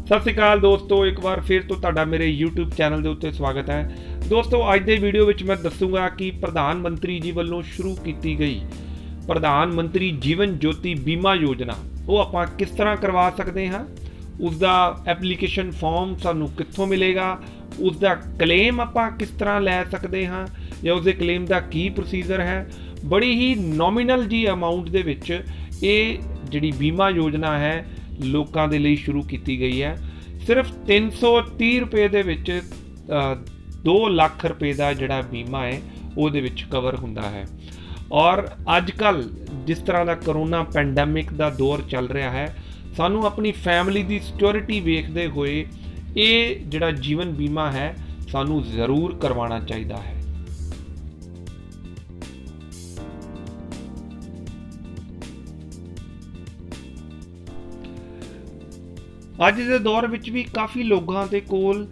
सत श्री अकाल दोस्तों, एक बार फिर तो तुहाडा मेरे यूट्यूब चैनल के उत्ते स्वागत है। दोस्तों अज के वीडियो में मैं दसूँगा कि प्रधानमंत्री जी वालों शुरू की गई प्रधानमंत्री जीवन ज्योति बीमा योजना वो आपां किस तरह करवा सकते हैं, उसका एप्लीकेशन फॉर्म सानू कित्थों मिलेगा, उसका क्लेम आपां किस तरह लै सकते हैं या उसके क्लेम का की प्रोसीजर है। बड़ी ही नॉमिनल जी अमाउंट दे विच ये जिहड़ी बीमा योजना है लोगों के लिए शुरू की गई है। सिर्फ 330 रुपये दे विच 2 लाख रुपए का जिहड़ा बीमा है वो कवर हुंदा है। और अजकल जिस तरह का करोना पैंडैमिक का दौर चल रहा है, सानू अपनी फैमिली की सिक्योरिटी वेखते हुए ये जिहड़ा जीवन बीमा है सानू जरूर करवाना चाहिए है। अज के दौर में भी काफ़ी लोगों के कोल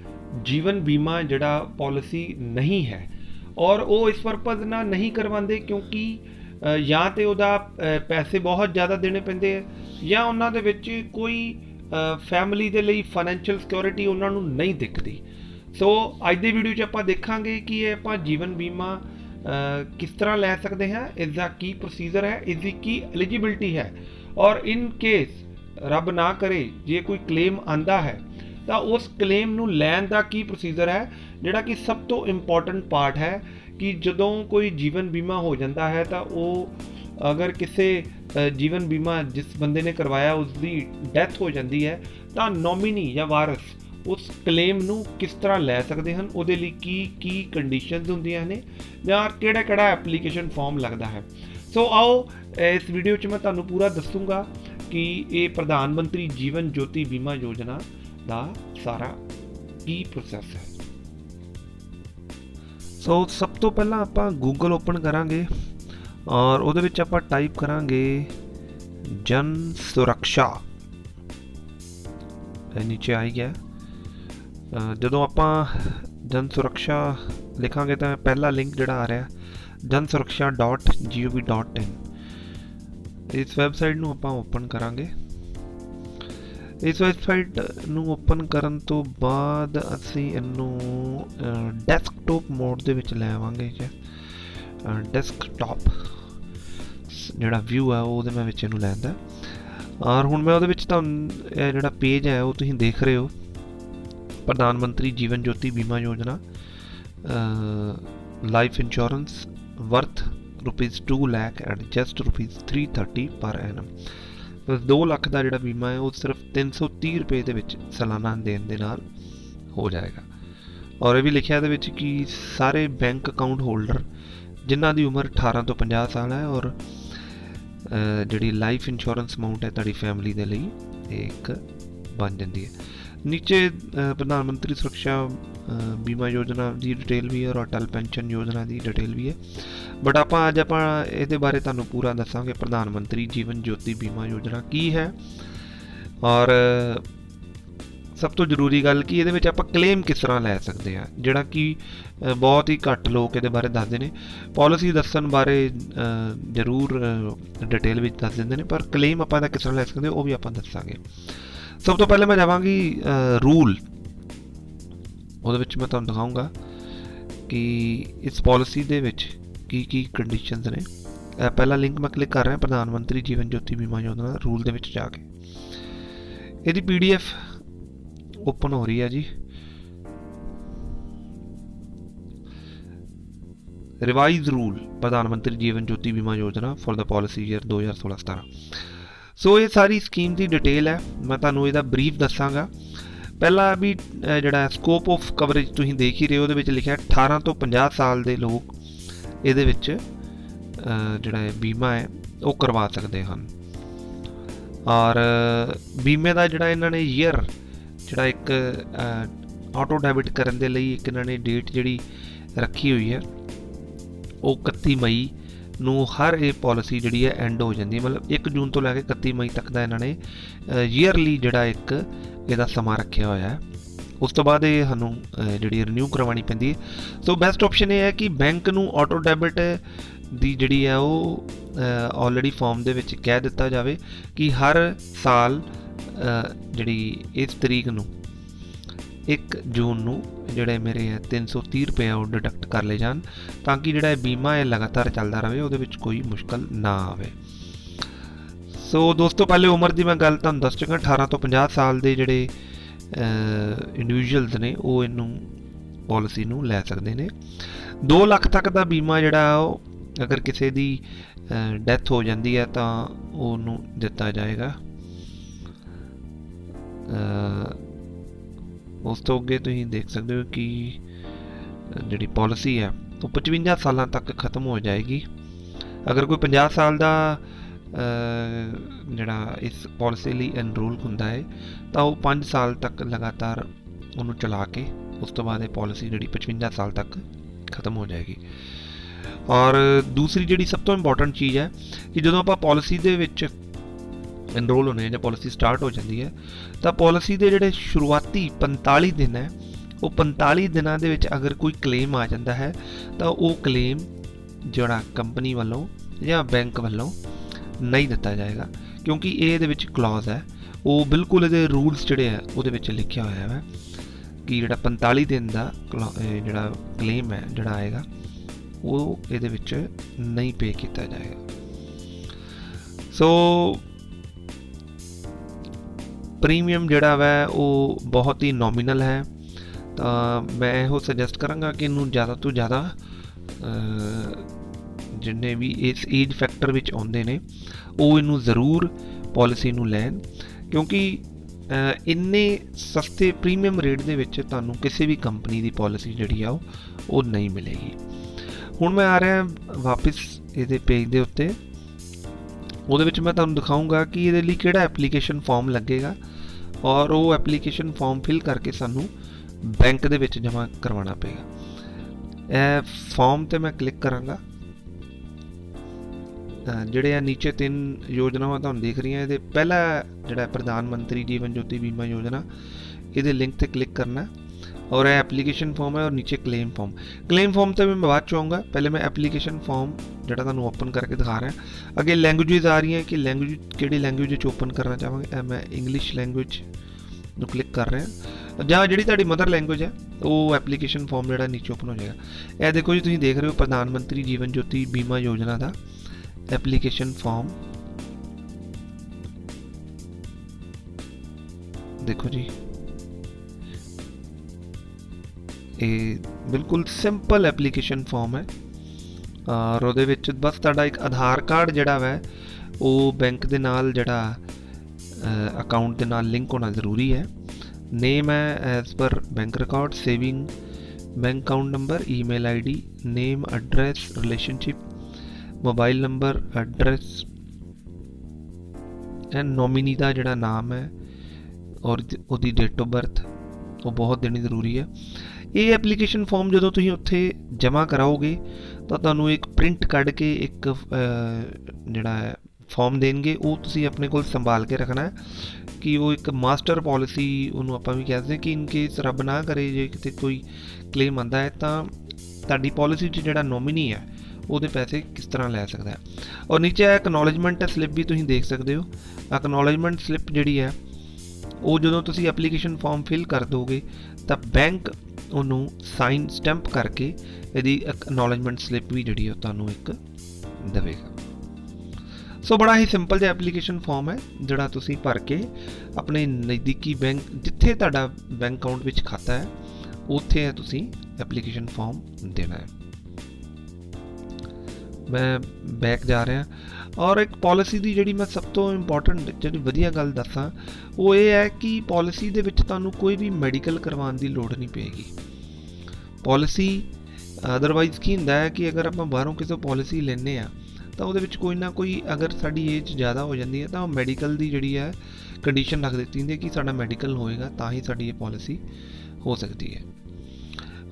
जीवन बीमा जड़ा पॉलिसी नहीं है और वो इस पर्पज़ ना नहीं करवाते क्योंकि या तो वह पैसे बहुत ज़्यादा देने पैंदे है या उन्होंने कोई फैमिली के लिए फाइनैंशियल सिक्योरिटी उन्होंने नहीं दिखती। सो अज के वीडियो आप देखांगे कि ये आप जीवन बीमा किस तरह लै सकते हैं, इसका की प्रोसीजर है, इसकी की एलिजिबिलिटी है और इन केस रब ना करे जे कोई क्लेम आंदा है तो उस क्लेम नूं लैन दा की प्रोसीजर है, जिहड़ा कि सब तो इंपॉर्टेंट पार्ट है कि जदों कोई जीवन बीमा हो जाता है तो वो अगर किसी जीवन बीमा जिस बंदे ने करवाया उसकी डैथ हो जाती है तो नॉमिनी या वारस उस क्लेम नूं किस तरह लै सकते हैं, उहदे लई की कंडीशनस हुंदियां ने या किहड़ा एप्लीकेशन फॉर्म लगता है। सो आओ इस वीडियो में मैं तुहानूं पूरा दसूँगा कि ये प्रधानमंत्री जीवन ज्योति बीमा योजना का सारा की प्रोसैस है। सो सब तो पहला आप गूगल ओपन करांगे और उहदे विच आप टाइप करांगे जन सुरक्षा, नीचे आई गया। जदों आप जन सुरक्षा लिखांगे तो पहला लिंक जिहड़ा आ रहा jansurakshagov.in, इस वैबसाइट नूं आपां ओपन करांगे। इस वैबसाइट नूं ओपन करन तो बाद असीं इहनूं डैस्कटॉप मोड दे विच लै आवांगे। डैस्कटॉप जिहड़ा व्यू है वो मैं विच इहनूं लैंदा और हुण मैं उहदे विच तुहानूं जिहड़ा पेज है वो तुसीं देख रहे हो, प्रधानमंत्री जीवन ज्योति बीमा योजना life insurance worth ₹2 lakh and just ₹330 per annum. तो 2 लाख का जो बीमा है वो सिर्फ 330 रुपये के सालाना देन के नाल हो जाएगा। और ये भी लिखा है कि सारे बैंक अकाउंट होल्डर जिन्हों की उम्र 18 तो 50 साल है और जी लाइफ इंश्योरेंस अमाउंट है ताड़ी फैमिली के लिए एक बन जाती है। नीचे प्रधानमंत्री सुरक्षा बीमा योजना की डिटेल भी है और अटल पेंशन योजना की डिटेल भी है, बट आप अज आप ये बारे तुहानूं पूरा दसांगे प्रधानमंत्री जीवन ज्योति बीमा योजना की है। और सब तो जरूरी गल कि ये आप क्लेम किस तरह लै सकते हैं, जिहड़ा कि बहुत ही घट लोग ये बारे दसदे ने। पॉलिसी दसन बारे जरूर डिटेल में दस देंदे ने, पर क्लेम आप किस तरह लै सकते वो भी आप दसांगे। सब तो पहले मैं जावांगी रूल, ਉਹਦੇ ਵਿੱਚ मैं तुहानूं दिखाऊँगा कि इस पॉलिसी दे विच की कंडीशनस ने। पहला लिंक मैं क्लिक कर रहा प्रधानमंत्री जीवन ज्योति बीमा योजना रूल दे विच जाके इसकी PDF ओपन हो रही है जी। रिवाइज रूल प्रधानमंत्री जीवन ज्योति बीमा योजना फॉर द पॉलिसी ईयर 2016-17। सो ये सारी स्कीम की डिटेल है, मैं तुहानूं इहदा ब्रीफ दसांगा। पहला भी जिहड़ा स्कोप ऑफ कवरेज तुसीं देख ही रहे हो, उहदे लिखा 18 तो 50 साल के लोग इहदे विच जिहड़ा बीमा है वो करवा सकते हैं। और बीमे का जिहड़ा इन्हां ने ईयर जिहड़ा एक ऑटो डैबिट करन दे लई एक इन्हां ने डेट जिहड़ी रखी हुई है वो 31 मई नूं हर ये पॉलिसी जिहड़ी है एंड हो जाती है। मतलब 1 जून तो लैके 31 मई तक का इन्होंने ईयरली जिहड़ा एक इहदा समा रखा हुआ है। उस तो बाद ये सानूं जिहड़ी रिन्यू करवानी पैंदी है। सो बैस्ट ऑप्शन ये है कि बैंक नूं ऑटो डैबिट दी जिहड़ी है वो ऑलरेडी फॉर्म दे विच कह दिता जाए कि हर साल ਜਿਹੜੀ ਇਸ ਤਰੀਕ ਨੂੰ 1 ਜੂਨ ਨੂੰ ਜਿਹੜੇ ਮੇਰੇ 330 ਰੁਪਏ ਉਹ ਡਿਡਕਟ ਕਰ ਲਏ ਜਾਣ, ਤਾਂ ਕਿ ਜਿਹੜਾ ਬੀਮਾ ਹੈ ਲਗਾਤਾਰ ਚੱਲਦਾ ਰਹੇ, ਉਹਦੇ ਵਿੱਚ ਕੋਈ ਮੁਸ਼ਕਲ ਨਾ ਆਵੇ। ਸੋ ਦੋਸਤੋ, ਪਹਿਲੇ ਉਮਰ ਦੀ ਮੈਂ ਗੱਲ ਤੁਹਾਨੂੰ ਦੱਸ ਚੁੱਕਾ, 18 ਤੋਂ 50 ਸਾਲ ਦੇ ਜਿਹੜੇ ਇੰਡੀਵਿਜੂਅਲਸ ਨੇ ਉਹ ਇਹਨੂੰ ਪਾਲਿਸੀ ਨੂੰ ਲੈ ਸਕਦੇ ਨੇ। 2 ਲੱਖ ਤੱਕ ਦਾ ਬੀਮਾ ਜਿਹੜਾ ਉਹ ਅਗਰ ਕਿਸੇ ਦੀ ਡੈਥ ਹੋ ਜਾਂਦੀ ਹੈ ਤਾਂ ਉਹਨੂੰ ਦਿੱਤਾ ਜਾਏਗਾ। ਉਸ ਤੋਂ ਅੱਗੇ ਤੁਸੀਂ ਦੇਖ ਸਕਦੇ ਹੋ ਕਿ ਜਿਹੜੀ ਪਾਲਿਸੀ ਹੈ ਉਹ 55 ਸਾਲਾਂ ਤੱਕ ਖਤਮ ਹੋ ਜਾਏਗੀ। ਅਗਰ ਕੋਈ 50 ਸਾਲ ਦਾ ਜਿਹੜਾ ਇਸ ਪਾਲਿਸੀ ਲਈ ਐਨਰੋਲ ਹੁੰਦਾ ਹੈ ਤਾਂ ਉਹ 5 ਸਾਲ ਤੱਕ ਲਗਾਤਾਰ ਉਹਨੂੰ ਚਲਾ ਕੇ ਉਸ ਤੋਂ ਬਾਅਦ ਇਹ ਪਾਲਿਸੀ ਜਿਹੜੀ 55 ਸਾਲ ਤੱਕ ਖਤਮ ਹੋ ਜਾਏਗੀ। ਔਰ ਦੂਸਰੀ ਜਿਹੜੀ ਸਭ ਤੋਂ ਇੰਪੋਰਟੈਂਟ ਚੀਜ਼ ਹੈ ਕਿ ਜਦੋਂ ਆਪਾਂ ਪਾਲਿਸੀ ਦੇ ਵਿੱਚ ਐਨਰੋਲ ਹੋਣੇ ਜਾਂ ਪਾਲਿਸੀ ਸਟਾਰਟ ਹੋ ਜਾਂਦੀ ਹੈ ਤਾਂ ਪਾਲਿਸੀ ਦੇ ਜਿਹੜੇ ਸ਼ੁਰੂਆਤੀ 45 ਦਿਨ ਹੈ, ਉਹ 45 ਦਿਨਾਂ ਦੇ ਵਿੱਚ ਅਗਰ ਕੋਈ ਕਲੇਮ ਆ ਜਾਂਦਾ ਹੈ ਤਾਂ ਉਹ ਕਲੇਮ ਜਿਹੜਾ ਕੰਪਨੀ ਵੱਲੋਂ ਜਾਂ ਬੈਂਕ ਵੱਲੋਂ ਨਹੀਂ ਦਿੱਤਾ ਜਾਏਗਾ, ਕਿਉਂਕਿ ਇਹ ਇਹਦੇ ਵਿੱਚ ਕਲੌਜ਼ ਹੈ। ਉਹ ਬਿਲਕੁਲ ਇਹਦੇ ਰੂਲਸ ਜਿਹੜੇ ਹੈ ਉਹਦੇ ਵਿੱਚ ਲਿਖਿਆ ਹੋਇਆ ਹੈ ਕਿ ਜਿਹੜਾ 45 ਦਿਨ ਦਾ ਜਿਹੜਾ ਕਲੇਮ ਹੈ ਜਿਹੜਾ ਆਏਗਾ ਉਹ ਇਹਦੇ ਵਿੱਚ ਨਹੀਂ ਪੇ ਕੀਤਾ ਜਾਏਗਾ। ਸੋ ਪ੍ਰੀਮੀਅਮ ਜਿਹੜਾ ਵੈ ਉਹ ਬਹੁਤ ਹੀ ਨੋਮੀਨਲ ਹੈ, ਤਾਂ ਮੈਂ ਇਹੋ ਸੁਜੈਸਟ ਕਰਾਂਗਾ ਕਿ ਇਹਨੂੰ ਜ਼ਿਆਦਾ ਤੋਂ ਜ਼ਿਆਦਾ ਜਿੰਨੇ ਵੀ ਇਸ ਏਜ ਫੈਕਟਰ ਵਿੱਚ ਆਉਂਦੇ ਨੇ ਉਹ ਇਹਨੂੰ ਜ਼ਰੂਰ ਪਾਲਿਸੀ ਨੂੰ ਲੈਣ, ਕਿਉਂਕਿ ਇੰਨੇ ਸਸਤੇ ਪ੍ਰੀਮੀਅਮ ਰੇਟ ਦੇ ਵਿੱਚ ਤੁਹਾਨੂੰ ਕਿਸੇ ਵੀ ਕੰਪਨੀ ਦੀ ਪਾਲਿਸੀ ਜਿਹੜੀ ਆ ਉਹ ਨਹੀਂ ਮਿਲੇਗੀ। ਹੁਣ ਮੈਂ ਆ ਰਿਹਾ ਵਾਪਿਸ ਇਹਦੇ ਪੇਜ ਦੇ ਉੱਤੇ, ਉਹਦੇ ਵਿੱਚ ਮੈਂ ਤੁਹਾਨੂੰ ਦਿਖਾਊਂਗਾ ਕਿ ਇਹਦੇ ਲਈ ਕਿਹੜਾ ਐਪਲੀਕੇਸ਼ਨ ਫਾਰਮ ਲੱਗੇਗਾ ਔਰ ਉਹ ਐਪਲੀਕੇਸ਼ਨ ਫਾਰਮ ਫਿਲ ਕਰਕੇ ਸਾਨੂੰ ਬੈਂਕ ਦੇ ਵਿੱਚ ਜਮ੍ਹਾਂ ਕਰਵਾਉਣਾ ਪਏਗਾ। ਇਹ ਫਾਰਮ ਤੇ ਮੈਂ ਕਲਿੱਕ ਕਰਾਂਗਾ। ਜਿਹੜੇ ਆ ਨੀਚੇ 3 ਯੋਜਨਾਵਾਂ ਤੁਹਾਨੂੰ ਦਿਖ ਰਹੀਆਂ, ਇਹਦੇ ਪਹਿਲਾ ਜਿਹੜਾ ਪ੍ਰਧਾਨ ਮੰਤਰੀ ਜੀਵਨ ਜੋਤੀ ਬੀਮਾ ਯੋਜਨਾ, ਇਹਦੇ ਲਿੰਕ ਤੇ ਕਲਿੱਕ ਕਰਨਾ और एप्लीकेशन फॉर्म है और नीचे क्लेम फॉर्म तो मैं बाद च आऊँगा। पहले मैं एप्लीकेशन फॉर्म जोड़ा तुहानूं ओपन करके दिखा रहा। अगे लैंग्वेजेस आ रही हैं कि लैंग्वेज किहड़ी लैंग्वेज ओपन करना चाहांगे, मैं इंग्लिश लैंग्वेज ਨੂੰ क्लिक कर रहे हैं ਜਾਂ ਜਿਹੜੀ ਤੁਹਾਡੀ ਮਦਰ ਲੈਂਗੁਏਜ ਹੈ ਉਹ ਐਪਲੀਕੇਸ਼ਨ ਫਾਰਮ ਜਿਹੜਾ ਨੀਚੇ ਓਪਨ ਹੋ ਜਾਏਗਾ। ਇਹ ਦੇਖੋ ਜੀ, ਤੁਸੀਂ ਦੇਖ ਰਹੇ ਹੋ ਪ੍ਰਧਾਨ ਮੰਤਰੀ ਜੀਵਨ ਜੋਤੀ ਬੀਮਾ ਯੋਜਨਾ ਦਾ ਐਪਲੀਕੇਸ਼ਨ ਫਾਰਮ। ਦੇਖੋ ਜੀ, ਇਹ ਬਿਲਕੁਲ ਸਿੰਪਲ ਐਪਲੀਕੇਸ਼ਨ ਫਾਰਮ ਹੈ ਔਰ ਉਹਦੇ ਵਿੱਚ ਬਸ ਤੁਹਾਡਾ ਇੱਕ ਆਧਾਰ ਕਾਰਡ ਜਿਹੜਾ ਵੈ ਉਹ ਬੈਂਕ ਦੇ ਨਾਲ ਜਿਹੜਾ अकाउंट के नाल लिंक होना ज़रूरी है। नेम है as per bank record, saving bank account number, email ID, name, address, relationship, mobile number, address and nominee का जिहड़ा नाम है और उसकी डेट ऑफ बर्थ वो बहुत देनी ज़रूरी है। ये एप्लीकेशन फॉर्म जो तुसीं उत्थे जमा कराओगे तो तुहानूं एक प्रिंट कढ़ के एक जिहड़ा है फॉर्म देंगे, वो तुसी अपने को संभाल के रखना है कि वो एक मास्टर पॉलिसी उन्होंने आप भी कहते हैं कि इनकेस रब ना करे जे किते कोई क्लेम आता है तो ताड़ी पॉलिसी जो नॉमिनी है वो पैसे किस तरह लै सकता है। और नीचे एक्नॉलेजमेंट स्लिप भी तुम देख सकते हो। एक्नॉलेजमेंट स्लिप जी है वो जो तुम एप्लीकेशन फॉर्म फिल कर दोगे तो बैंक उन्होंने साइन स्टैंप करके यदि एक्नॉलेजमेंट स्लिप भी जी एक देगा। सो बड़ा ही सिंपल जो एप्लीकेशन फॉर्म है जोड़ा तुसी भर के अपने नज़दीकी बैंक जिथे तुहाडा बैंक अकाउंट विच खाता है उत्थे है तुसी एप्लीकेशन फॉर्म देना है। मैं बैक जा रहा और एक पॉलिसी की जिहड़ी मैं सब तो इंपॉर्टेंट जिहड़ी वधिया गल दसां वो ये है कि पॉलिसी दे विच तुहानूं कोई भी मैडिकल करवाउण दी लोड़ नहीं पेगी। पॉलिसी अदरवाइज की हुंदा है कि अगर आपां बाहरों किसी पॉलिसी लैने आ तो वो कोई ना कोई अगर साड़ी एज ज़्यादा हो जाती है तो मैडिकल की जी है कंडीशन रख दी है कि साड़ा मैडिकल होएगा तो ही साड़ी ये पॉलिसी हो सकती है।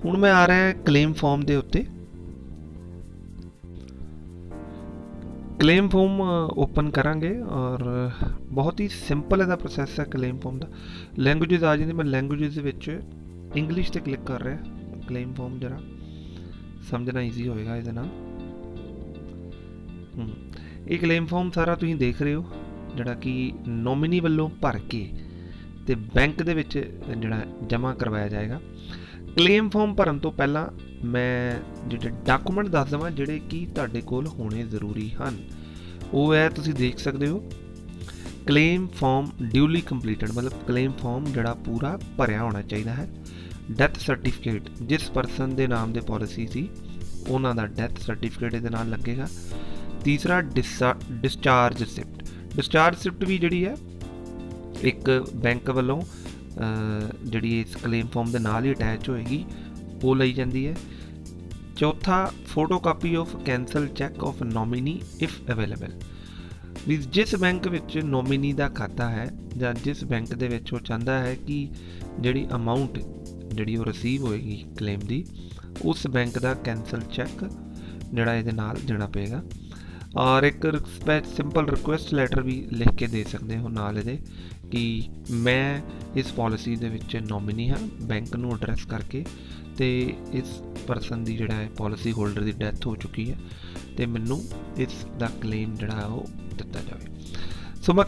हुण मैं आ रहा है क्लेम फॉर्म के उत्ते। क्लेम फॉर्म ओपन करांगे और बहुत ही सिंपल इसका प्रोसैस है क्लेम फॉर्म का। लैंग्वेजेस आ जाती, मैं लैंग्वेजेस विच इंग्लिश से क्लिक कर रहा। क्लेम फॉर्म जरा समझना ईजी होएगा इहदे नाल। ये क्लेम फॉर्म सारा तुसीं देख रहे हो ਜਿਹੜਾ ਕਿ ਨੋਮਿਨੀ ਵੱਲੋਂ ਭਰ ਕੇ ਤੇ ਬੈਂਕ ਦੇ ਵਿੱਚ ਜਿਹੜਾ ਜਮ੍ਹਾਂ ਕਰਵਾਇਆ ਜਾਏਗਾ। ਕਲੇਮ ਫਾਰਮ ਭਰਨ ਤੋਂ ਪਹਿਲਾਂ ਮੈਂ ਜਿਹੜੇ ਡਾਕੂਮੈਂਟ ਦੱਸ ਦੇਵਾਂ ਜਿਹੜੇ ਕਿ ਤੁਹਾਡੇ ਕੋਲ ਹੋਣੇ ਜ਼ਰੂਰੀ ਹਨ। ਉਹ ਹੈ, ਤੁਸੀਂ ਦੇਖ ਸਕਦੇ ਹੋ, ਕਲੇਮ ਫਾਰਮ ਡਿਊਲੀ ਕੰਪਲੀਟਡ, ਮਤਲਬ ਕਲੇਮ ਫਾਰਮ ਜਿਹੜਾ ਪੂਰਾ ਭਰਿਆ ਹੋਣਾ ਚਾਹੀਦਾ ਹੈ। ਡੈਥ ਸਰਟੀਫਿਕੇਟ, ਜਿਸ ਪਰਸਨ ਦੇ ਨਾਮ ਦੇ ਪਾਲਿਸੀ ਸੀ ਉਹਨਾਂ ਦਾ ਡੈਥ ਸਰਟੀਫਿਕੇਟ ਇਹਦੇ ਨਾਲ ਲੱਗੇਗਾ। ਤੀਸਰਾ ਡਿਸਚਾਰਜ ਰਿਸਿਪਟ। ਡਿਸਚਾਰਜ ਰਿਸਿਪਟ ਵੀ ਜਿਹੜੀ ਹੈ ਇੱਕ ਬੈਂਕ ਵੱਲੋਂ ਜਿਹੜੀ ਇਸ ਕਲੇਮ ਫਾਰਮ ਦੇ ਨਾਲ ਹੀ ਅਟੈਚ ਹੋਏਗੀ, ਉਹ ਲਈ ਜਾਂਦੀ ਹੈ। ਚੌਥਾ, photo copy of cancel cheque of nominee if available. ਵੀ ਜਿਸ ਬੈਂਕ ਵਿੱਚ ਨੋਮਿਨੀ ਦਾ ਖਾਤਾ ਹੈ ਜਾਂ ਜਿਸ ਬੈਂਕ ਦੇ ਵਿੱਚ ਉਹ ਚਾਹੁੰਦਾ ਹੈ ਕਿ ਜਿਹੜੀ ਅਮਾਊਂਟ ਜਿਹੜੀ ਉਹ ਰਿਸੀਵ ਹੋਏਗੀ ਕਲੇਮ ਦੀ, ਉਸ ਬੈਂਕ ਦਾ ਕੈਂਸਲ ਚੈੱਕ ਜਿਹੜਾ ਇਹਦੇ ਨਾਲ ਦੇਣਾ ਪਏਗਾ। ਔਰ ਇੱਕ ਸਿੰਪਲ ਰਿਕੁਐਸਟ ਲੈਟਰ ਵੀ ਲਿਖ ਕੇ ਦੇ ਸਕਦੇ ਹੋ ਨਾਲ ਇਹਦੇ ਕਿ ਮੈਂ ਇਸ ਪਾਲਿਸੀ ਦੇ ਵਿੱਚ ਨੋਮਿਨੀ ਹਾਂ, ਬੈਂਕ ਨੂੰ ਐਡਰੈਸ ਕਰਕੇ, ਤੇ ਇਸ ਪਰਸਨ ਦੀ ਜਿਹੜਾ ਹੈ ਪਾਲਿਸੀ ਹੋਲਡਰ ਦੀ ਡੈਥ ਹੋ ਚੁੱਕੀ ਹੈ ਤੇ ਮੈਨੂੰ ਇਸ ਦਾ ਕਲੇਮ ਜਿਹੜਾ ਉਹ ਦਿੱਤਾ ਜਾਵੇ। ਸੋ ਮੈਂ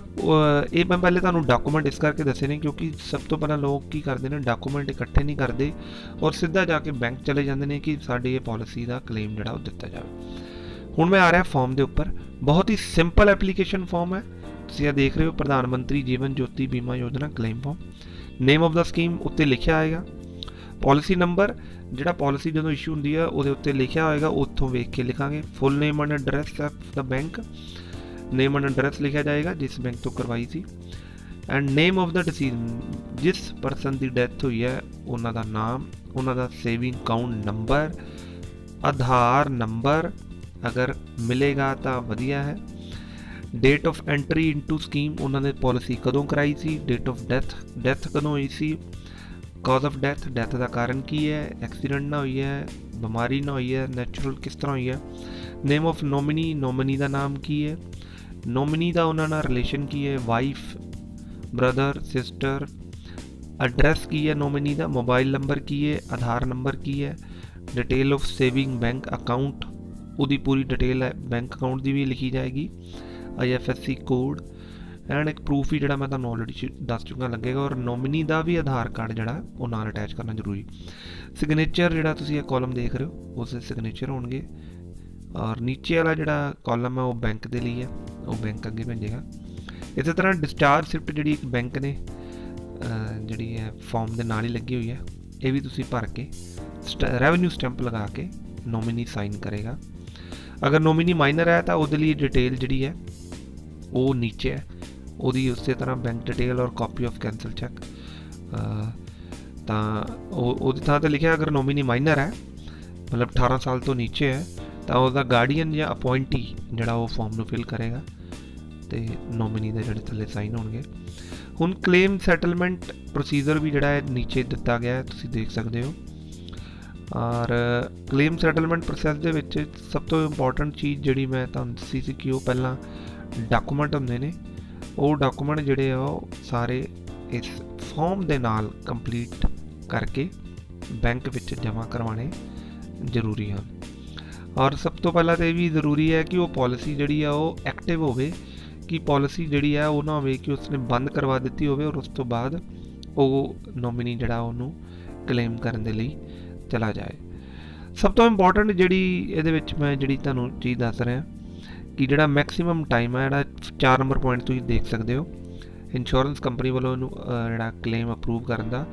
ਪਹਿਲੇ ਤੁਹਾਨੂੰ ਡਾਕੂਮੈਂਟ ਇਸ ਕਰਕੇ ਦੱਸੇ ਨੇ ਕਿਉਂਕਿ ਸਭ ਤੋਂ ਪਹਿਲਾਂ ਲੋਕ ਕੀ ਕਰਦੇ ਨੇ, ਡਾਕੂਮੈਂਟ ਇਕੱਠੇ ਨਹੀਂ ਕਰਦੇ ਔਰ ਸਿੱਧਾ ਜਾ ਕੇ ਬੈਂਕ ਚਲੇ ਜਾਂਦੇ ਨੇ ਕਿ ਸਾਡੀ ਇਹ ਪਾਲਿਸੀ ਦਾ ਕਲੇਮ ਜਿਹੜਾ ਉਹ ਦਿੱਤਾ ਜਾਵੇ। ਹੁਣ ਮੈਂ ਆ ਰਿਹਾ ਫਾਰਮ ਦੇ ਉੱਪਰ। ਬਹੁਤ ਹੀ ਸਿੰਪਲ ਐਪਲੀਕੇਸ਼ਨ ਫਾਰਮ ਹੈ। ਤੁਸੀਂ ਇਹ ਦੇਖ ਰਹੇ ਹੋ, ਪ੍ਰਧਾਨ ਮੰਤਰੀ ਜੀਵਨ Jyoti Bima Yojana claim form. Name of the scheme ਉੱਤੇ ਲਿਖਿਆ ਆਏਗਾ। ਪਾਲਿਸੀ ਨੰਬਰ, ਜਿਹੜਾ ਪਾਲਿਸੀ ਜਦੋਂ ਇਸ਼ੂ ਹੁੰਦੀ ਹੈ ਉਹਦੇ ਉੱਤੇ ਲਿਖਿਆ ਹੋਏਗਾ, ਉੱਥੋਂ ਵੇਖ ਕੇ ਲਿਖਾਂਗੇ। Full name and address of the bank, name and address ਲਿਖਿਆ ਜਾਏਗਾ ਜਿਸ ਬੈਂਕ ਤੋਂ ਕਰਵਾਈ ਸੀ। And name of the deceased, ਜਿਸ ਪਰਸਨ ਦੀ ਡੈਥ ਹੋਈ ਹੈ ਉਹਨਾਂ ਦਾ ਨਾਮ, ਉਹਨਾਂ ਦਾ saving account number, Aadhaar number ਅਗਰ ਮਿਲੇਗਾ ਤਾਂ ਵਧੀਆ ਹੈ। Date of entry into scheme, ਉਹਨਾਂ ਨੇ ਪਾਲਿਸੀ ਕਦੋਂ ਕਰਾਈ ਸੀ, ਡੇਟ ਆਫ ਡੈਥ ਕਦੋਂ ਹੋਈ ਸੀ, ਕਾਜ਼ ਆਫ ਡੈਥ ਦਾ ਕਾਰਨ ਕੀ ਹੈ, ਐਕਸੀਡੈਂਟ ਨਾ ਹੋਈ ਹੈ, ਬਿਮਾਰੀ ਨਾ ਹੋਈ ਹੈ, ਨੈਚੁਰਲ ਕਿਸ ਤਰ੍ਹਾਂ ਹੋਈ ਹੈ। ਨੇਮ ਆਫ ਨੋਮਿਨੀ ਦਾ ਨਾਮ ਕੀ ਹੈ, ਨੋਮਿਨੀ ਦਾ ਉਹਨਾਂ ਨਾਲ ਰਿਲੇਸ਼ਨ ਕੀ ਹੈ, ਵਾਈਫ, ਬ੍ਰਦਰ, ਸਿਸਟਰ, ਐਡਰੈਸ ਕੀ ਹੈ ਨੋਮਿਨੀ ਦਾ, ਮੋਬਾਈਲ ਨੰਬਰ ਕੀ ਹੈ, ਆਧਾਰ ਨੰਬਰ ਕੀ ਹੈ, detail of saving bank account, ਉਹਦੀ ਪੂਰੀ ਡਿਟੇਲ ਹੈ, ਬੈਂਕ ਅਕਾਊਂਟ ਦੀ ਵੀ ਲਿਖੀ ਜਾਏਗੀ, IFSC ਕੋਡ, ਐਂਡ ਇੱਕ ਪ੍ਰੂਫ ਹੀ ਜਿਹੜਾ ਮੈਂ ਤੁਹਾਨੂੰ ਆਲਰੇਡੀ ਦੱਸ ਚੁੱਕਾ ਲੱਗੇਗਾ। ਔਰ ਨੋਮਿਨੀ ਦਾ ਵੀ ਆਧਾਰ ਕਾਰਡ ਜਿਹੜਾ ਉਹ ਨਾਲ ਅਟੈਚ ਕਰਨਾ ਜ਼ਰੂਰੀ। ਸਿਗਨੇਚਰ, ਜਿਹੜਾ ਤੁਸੀਂ ਇਹ ਕਾਲਮ ਦੇਖ ਰਹੇ ਹੋ ਉਸ ਦੇ ਸਿਗਨੇਚਰ ਹੋਣਗੇ। ਔਰ ਨੀਚੇ ਵਾਲਾ ਜਿਹੜਾ ਕਾਲਮ ਹੈ ਉਹ ਬੈਂਕ ਦੇ ਲਈ ਹੈ, ਉਹ ਬੈਂਕ ਅੱਗੇ ਭੇਜੇਗਾ। ਇਸੇ ਤਰ੍ਹਾਂ ਡਿਸਚਾਰਜ ਰਿਸਿਪਟ ਜਿਹੜੀ ਇੱਕ ਬੈਂਕ ਨੇ ਜਿਹੜੀ ਹੈ ਫਾਰਮ ਦੇ ਨਾਲ ਹੀ ਲੱਗੀ ਹੋਈ ਹੈ, ਇਹ ਵੀ ਤੁਸੀਂ ਭਰ ਕੇ ਰੈਵਨਿਊ ਸਟੈਂਪ ਲਗਾ ਕੇ ਨੋਮਿਨੀ ਸਾਈਨ ਕਰੇਗਾ। ਅਗਰ ਨੋਮਿਨੀ ਮਾਈਨਰ ਹੈ ਤਾਂ ਉਹਦੇ ਲਈ ਡਿਟੇਲ ਜਿਹੜੀ ਹੈ ਉਹ ਨੀਚੇ ਹੈ, ਉਹਦੀ ਉਸੇ ਤਰ੍ਹਾਂ ਬੈਂਕ ਡਿਟੇਲ ਔਰ ਕਾਪੀ ਆਫ ਕੈਂਸਲ ਚੈੱਕ। ਤਾਂ ਉਹਦੀ ਥਾਂ 'ਤੇ ਲਿਖਿਆ ਅਗਰ ਨੋਮਿਨੀ ਮਾਈਨਰ ਹੈ, ਮਤਲਬ 18 ਸਾਲ ਤੋਂ ਨੀਚੇ ਹੈ, ਤਾਂ ਉਹਦਾ ਗਾਰਡੀਅਨ ਜਾਂ ਅਪੁਆਇੰਟੀ ਜਿਹੜਾ ਉਹ ਫਾਰਮ ਨੂੰ ਫਿਲ ਕਰੇਗਾ ਤੇ ਨੋਮਿਨੀ ਦੇ ਜਿਹੜੇ ਥੱਲੇ ਸਾਈਨ ਹੋਣਗੇ। ਹੁਣ ਕਲੇਮ ਸੈਟਲਮੈਂਟ ਪ੍ਰੋਸੀਜਰ ਵੀ ਜਿਹੜਾ ਹੈ ਨੀਚੇ ਦਿੱਤਾ ਗਿਆ ਹੈ, ਤੁਸੀਂ ਦੇਖ ਸਕਦੇ ਹੋ। ਔਰ ਕਲੇਮ ਸੈਟਲਮੈਂਟ ਪ੍ਰੋਸੈਸ ਦੇ ਵਿੱਚ ਸਭ ਤੋਂ ਇੰਪੋਰਟੈਂਟ ਚੀਜ਼ ਜਿਹੜੀ ਮੈਂ ਤੁਹਾਨੂੰ ਦੱਸੀ ਸੀ ਕਿ ਉਹ ਪਹਿਲਾਂ ਡਾਕੂਮੈਂਟ ਹੁੰਦੇ ਨੇ, ਉਹ ਡਾਕੂਮੈਂਟ ਜਿਹੜੇ ਆ ਉਹ ਸਾਰੇ ਇਸ ਫਾਰਮ ਦੇ ਨਾਲ ਕੰਪਲੀਟ ਕਰਕੇ ਬੈਂਕ ਵਿੱਚ ਜਮ੍ਹਾਂ ਕਰਵਾਉਣੇ ਜ਼ਰੂਰੀ ਹਨ। ਔਰ ਸਭ ਤੋਂ ਪਹਿਲਾਂ ਤਾਂ ਇਹ ਵੀ ਜ਼ਰੂਰੀ ਹੈ ਕਿ ਉਹ ਪਾਲਿਸੀ ਜਿਹੜੀ ਆ ਉਹ ਐਕਟਿਵ ਹੋਵੇ, ਕਿ ਪਾਲਿਸੀ ਜਿਹੜੀ ਆ ਉਹ ਨਾ ਹੋਵੇ ਕਿ ਉਸਨੇ ਬੰਦ ਕਰਵਾ ਦਿੱਤੀ ਹੋਵੇ ਔਰ ਉਸ ਤੋਂ ਬਾਅਦ ਉਹ ਨੋਮਿਨੀ ਜਿਹੜਾ ਉਹਨੂੰ ਕਲੇਮ ਕਰਨ ਦੇ ਲਈ ਚਲਾ ਜਾਏ। ਸਭ ਤੋਂ ਇੰਪੋਰਟੈਂਟ ਜਿਹੜੀ ਇਹਦੇ ਵਿੱਚ ਮੈਂ ਜਿਹੜੀ ਤੁਹਾਨੂੰ ਚੀਜ਼ ਦੱਸ ਰਿਹਾ ਕਿ ਜਿਹੜਾ ਮੈਕਸਿਮਮ ਟਾਈਮ ਹੈ, ਜਿਹੜਾ 4 ਨੰਬਰ ਪੁਆਇੰਟ ਤੁਸੀਂ ਦੇਖ ਸਕਦੇ ਹੋ, ਇੰਸ਼ੋਰੈਂਸ ਕੰਪਨੀ ਵੱਲੋਂ ਇਹਨੂੰ ਜਿਹੜਾ ਕਲੇਮ ਅਪਰੂਵ ਕਰਨ ਦਾ,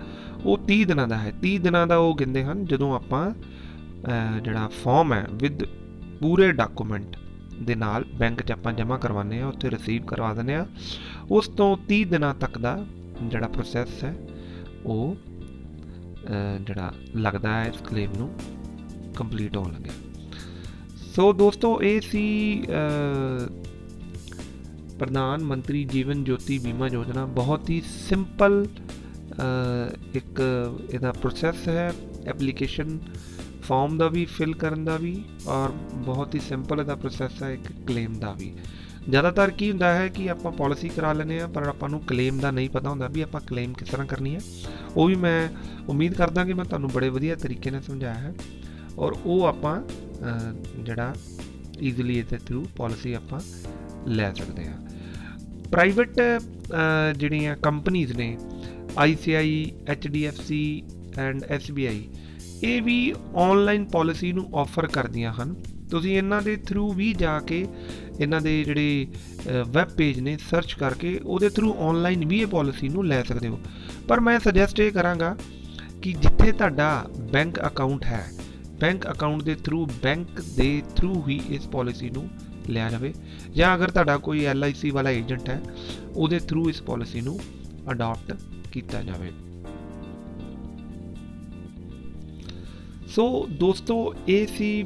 ਉਹ 30 ਦਿਨਾਂ ਦਾ ਹੈ। 30 ਦਿਨਾਂ ਦਾ ਉਹ ਕਹਿੰਦੇ ਹਨ ਜਦੋਂ ਆਪਾਂ ਜਿਹੜਾ ਫਾਰਮ ਹੈ ਵਿਦ ਪੂਰੇ ਡਾਕੂਮੈਂਟ ਦੇ ਨਾਲ ਬੈਂਕ 'ਚ ਆਪਾਂ ਜਮ੍ਹਾਂ ਕਰਵਾਉਂਦੇ ਹਾਂ, ਉੱਥੇ ਰਿਸੀਵ ਕਰਵਾ ਦਿੰਦੇ ਹਾਂ। ਉਸ ਤੋਂ 30 ਦਿਨਾਂ ਤੱਕ ਦਾ ਜਿਹੜਾ ਪ੍ਰੋਸੈਸ ਹੈ ਉਹ ਜਿਹੜਾ ਲੱਗਦਾ ਹੈ ਇਸ ਕਲੇਮ ਨੂੰ ਕੰਪਲੀਟ ਹੋਣ ਲੱਗਿਆ। ਸੋ ਦੋਸਤੋ, ਇਹ ਸੀ ਪ੍ਰਧਾਨ ਮੰਤਰੀ ਜੀਵਨ ਜੋਤੀ ਬੀਮਾ ਯੋਜਨਾ। ਬਹੁਤ ਹੀ ਸਿੰਪਲ ਇੱਕ ਇਹਦਾ ਪ੍ਰੋਸੈਸ ਹੈ, ਐਪਲੀਕੇਸ਼ਨ ਫਾਰਮ ਦਾ ਵੀ ਫਿਲ ਕਰਨ ਦਾ ਵੀ, ਔਰ ਬਹੁਤ ਹੀ ਸਿੰਪਲ ਇਹਦਾ ਪ੍ਰੋਸੈਸ ਹੈ ਇੱਕ ਕਲੇਮ ਦਾ ਵੀ। ਜ਼ਿਆਦਾਤਰ ਕੀ ਹੁੰਦਾ ਹੈ ਕਿ ਆਪਾਂ ਪਾਲਿਸੀ ਕਰਾ ਲੈਂਦੇ ਹਾਂ ਪਰ ਆਪਾਂ ਨੂੰ ਕਲੇਮ ਦਾ ਨਹੀਂ ਪਤਾ ਹੁੰਦਾ ਵੀ ਆਪਾਂ ਕਲੇਮ ਕਿਸ ਤਰ੍ਹਾਂ ਕਰਨੀ ਹੈ। ਉਹ ਵੀ ਮੈਂ ਉਮੀਦ ਕਰਦਾ ਕਿ ਮੈਂ ਤੁਹਾਨੂੰ ਬੜੇ ਵਧੀਆ ਤਰੀਕੇ ਨਾਲ ਸਮਝਾਇਆ ਹੈ ਔਰ ਉਹ ਆਪਾਂ ਜਿਹੜਾ ਈਜ਼ੀਲੀ ਇਹਦੇ ਥਰੂ ਪਾਲਿਸੀ ਆਪਾਂ ਲੈ ਸਕਦੇ ਹਾਂ। ਪ੍ਰਾਈਵੇਟ ਜਿਹੜੀਆਂ ਕੰਪਨੀਜ਼ ਨੇ ICI, HDFC ਐਂਡ SBI, ਇਹ ਵੀ ਆਨਲਾਈਨ ਪਾਲਿਸੀ ਨੂੰ ਆਫਰ ਕਰਦੀਆਂ ਹਨ। ਤੁਸੀਂ ਇਹਨਾਂ ਦੇ ਥਰੂ ਵੀ ਜਾ ਕੇ ਇਹਨਾਂ ਦੇ ਜਿਹੜੇ ਵੈਬ ਪੇਜ ਨੇ ਸਰਚ ਕਰਕੇ ਉਹਦੇ ਥਰੂ ਆਨਲਾਈਨ ਵੀ ਇਹ ਪਾਲਿਸੀ ਨੂੰ ਲੈ ਸਕਦੇ ਹੋ। ਪਰ ਮੈਂ ਸੁਜੈਸਟ ਇਹ ਕਰਾਂਗਾ ਕਿ ਜਿੱਥੇ ਤੁਹਾਡਾ ਬੈਂਕ ਅਕਾਊਂਟ ਹੈ, ਬੈਂਕ ਅਕਾਊਂਟ ਦੇ ਥਰੂ ਹੀ ਇਸ ਪਾਲਿਸੀ ਨੂੰ ਲਿਆ ਜਾਵੇ, ਜਾਂ ਅਗਰ ਤੁਹਾਡਾ ਕੋਈ LIC ਵਾਲਾ ਏਜੰਟ ਹੈ ਉਹਦੇ ਥਰੂ ਇਸ ਪਾਲਿਸੀ ਨੂੰ ਅਡਾਪਟ ਕੀਤਾ ਜਾਵੇ। ਸੋ ਦੋਸਤੋ, ਇਹ ਸੀ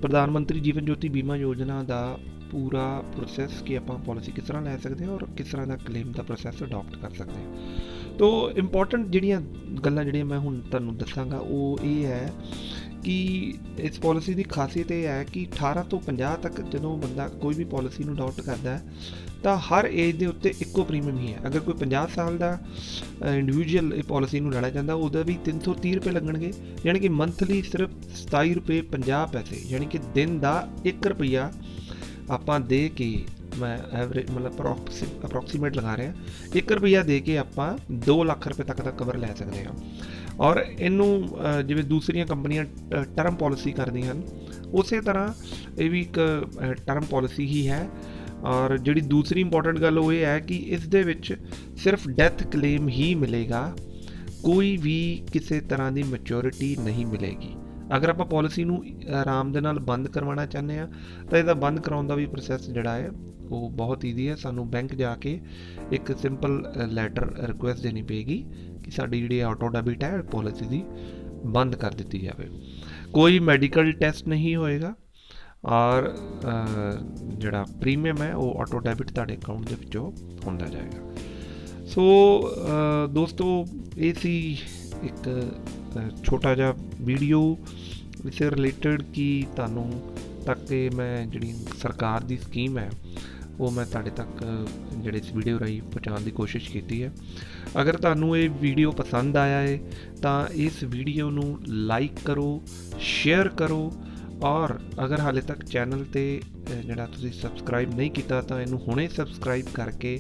ਪ੍ਰਧਾਨ ਮੰਤਰੀ ਜੀਵਨ ਜੋਤੀ ਬੀਮਾ ਯੋਜਨਾ ਦਾ ਪੂਰਾ ਪ੍ਰੋਸੈਸ ਕਿ ਆਪਾਂ ਪਾਲਿਸੀ ਕਿਸ ਤਰ੍ਹਾਂ ਲੈ ਸਕਦੇ ਹਾਂ ਔਰ ਕਿਸ ਤਰ੍ਹਾਂ ਦਾ ਕਲੇਮ ਦਾ ਪ੍ਰੋਸੈਸ ਅਡਾਪਟ ਕਰ ਸਕਦੇ ਹਾਂ। ਤੋ ਇੰਪੋਰਟੈਂਟ ਜਿਹੜੀਆਂ ਗੱਲਾਂ ਜਿਹੜੀਆਂ ਮੈਂ ਹੁਣ ਤੁਹਾਨੂੰ ਦੱਸਾਂਗਾ ਉਹ ਇਹ ਹੈ ਕਿ ਇਸ ਪਾਲਿਸੀ ਦੀ ਖਾਸੀਅਤ ਇਹ ਹੈ ਕਿ 18 ਤੋਂ 50 ਤੱਕ ਜਦੋਂ ਬੰਦਾ ਕੋਈ ਵੀ ਪਾਲਿਸੀ ਨੂੰ ਅਡਾਪਟ ਕਰਦਾ ਹੈ ਤਾਂ ਹਰ ਏਜ ਦੇ ਉੱਤੇ ਇੱਕੋ ਪ੍ਰੀਮੀਅਮ ਹੀ ਹੈ। ਅਗਰ ਕੋਈ 50 ਸਾਲ ਦਾ ਇੰਡੀਵਿਜੂਅਲ ਇਹ ਪਾਲਿਸੀ ਨੂੰ ਲੈਣਾ ਚਾਹੁੰਦਾ ਉਹਦਾ ਵੀ 330 ਰੁਪਏ ਲੱਗਣਗੇ, ਯਾਨੀ ਕਿ ਮੰਥਲੀ ਸਿਰਫ 27 ਰੁਪਏ 50 ਪੈਸੇ, ਯਾਨੀ ਕਿ ਦਿਨ ਦਾ 1 ਰੁਪਈਆ ਆਪਾਂ ਦੇ ਕੇ, ਮੈਂ ਐਵਰੇਜ ਮਤਲਬ ਅਪਰੋਕਸੀਮੇਟ ਲਗਾ ਰਿਹਾ, 1 ਰੁਪਈਆ ਦੇ ਕੇ ਆਪਾਂ 2 ਲੱਖ ਰੁਪਏ ਤੱਕ ਦਾ ਕਵਰ ਲੈ ਸਕਦੇ ਹਾਂ। ਔਰ ਇਹਨੂੰ ਜਿਵੇਂ ਦੂਸਰੀਆਂ ਕੰਪਨੀਆਂ ਟਰਮ ਪਾਲਿਸੀ ਕਰਦੀਆਂ ਹਨ ਉਸੇ ਤਰ੍ਹਾਂ ਇਹ ਵੀ ਇੱਕ ਟਰਮ ਪਾਲਿਸੀ ਹੀ ਹੈ। ਔਰ ਜਿਹੜੀ ਦੂਸਰੀ ਇੰਪੋਰਟੈਂਟ ਗੱਲ ਉਹ ਇਹ ਹੈ ਕਿ ਇਸ ਦੇ ਵਿੱਚ ਸਿਰਫ ਡੈਥ ਕਲੇਮ ਹੀ ਮਿਲੇਗਾ, ਕੋਈ ਵੀ ਕਿਸੇ ਤਰ੍ਹਾਂ ਦੀ ਮੈਚੁਰਿਟੀ ਨਹੀਂ ਮਿਲੇਗੀ। ਅਗਰ ਆਪਾਂ ਪਾਲਿਸੀ ਨੂੰ ਆਰਾਮ ਦੇ ਨਾਲ ਬੰਦ ਕਰਵਾਉਣਾ ਚਾਹੁੰਦੇ ਹਾਂ ਤਾਂ ਇਹਦਾ ਬੰਦ ਕਰਾਉਣ ਦਾ ਵੀ ਪ੍ਰੋਸੈਸ ਜਿਹੜਾ ਹੈ ਉਹ ਬਹੁਤ ਈਜ਼ੀ ਹੈ। ਸਾਨੂੰ ਬੈਂਕ ਜਾ ਕੇ ਇੱਕ ਸਿੰਪਲ ਲੈਟਰ ਰਿਕੁਐਸਟ ਦੇਣੀ ਪਏਗੀ ਕਿ ਸਾਡੀ ਜਿਹੜੀ ਆਟੋ ਡੈਬਿਟ ਹੈ ਪਾਲਿਸੀ ਦੀ ਬੰਦ ਕਰ ਦਿੱਤੀ ਜਾਵੇ। ਕੋਈ ਮੈਡੀਕਲ ਟੈਸਟ ਨਹੀਂ ਹੋਏਗਾ ਔਰ ਜਿਹੜਾ ਪ੍ਰੀਮੀਅਮ ਹੈ ਉਹ ਆਟੋ ਡੈਬਿਟ ਤੁਹਾਡੇ ਅਕਾਊਂਟ ਦੇ ਵਿੱਚੋਂ ਹੁੰਦਾ ਜਾਏਗਾ। ਸੋ ਦੋਸਤੋ, ਇਹ ਸੀ ਇੱਕ ਛੋਟਾ ਜਿਹਾ ਵੀਡੀਓ ਇਸ ਰਿਲੇਟਡ ਕਿ ਤੁਹਾਨੂੰ ਤੱਕ ਮੈਂ ਜਿਹੜੀ ਸਰਕਾਰ ਦੀ ਸਕੀਮ ਹੈ ਉਹ ਮੈਂ ਤੁਹਾਡੇ ਤੱਕ ਜਿਹੜੇ ਇਸ ਵੀਡੀਓ ਰਾਹੀਂ ਪਹੁੰਚਾਉਣ ਦੀ ਕੋਸ਼ਿਸ਼ ਕੀਤੀ ਹੈ। ਅਗਰ ਤੁਹਾਨੂੰ ਇਹ ਵੀਡੀਓ ਪਸੰਦ ਆਇਆ ਹੈ ਤਾਂ ਇਸ ਵੀਡੀਓ ਨੂੰ ਲਾਈਕ ਕਰੋ, ਸ਼ੇਅਰ ਕਰੋ, ਔਰ ਅਗਰ ਹਾਲੇ ਤੱਕ ਚੈਨਲ 'ਤੇ ਜਿਹੜਾ ਤੁਸੀਂ ਸਬਸਕ੍ਰਾਈਬ ਨਹੀਂ ਕੀਤਾ ਤਾਂ ਇਹਨੂੰ ਹੁਣੇ ਸਬਸਕ੍ਰਾਈਬ ਕਰਕੇ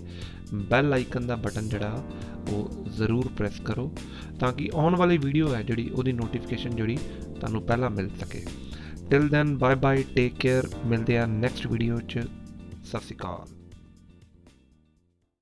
ਬੈਲ ਆਈਕਨ ਦਾ ਬਟਨ ਜਿਹੜਾ ਉਹ ਜ਼ਰੂਰ ਪ੍ਰੈਸ ਕਰੋ ਤਾਂ ਕਿ ਆਉਣ ਵਾਲੀ ਵੀਡੀਓ ਹੈ ਜਿਹੜੀ ਉਹਦੀ ਨੋਟੀਫਿਕੇਸ਼ਨ ਜਿਹੜੀ ਤੁਹਾਨੂੰ ਪਹਿਲਾਂ ਮਿਲ ਸਕੇ। Till then bye bye, take care, ਮਿਲਦੇ ਆ ਨੈਕਸਟ ਵੀਡੀਓ 'ਚ। ਸਤਿ ਸ਼੍ਰੀ ਅਕਾਲ।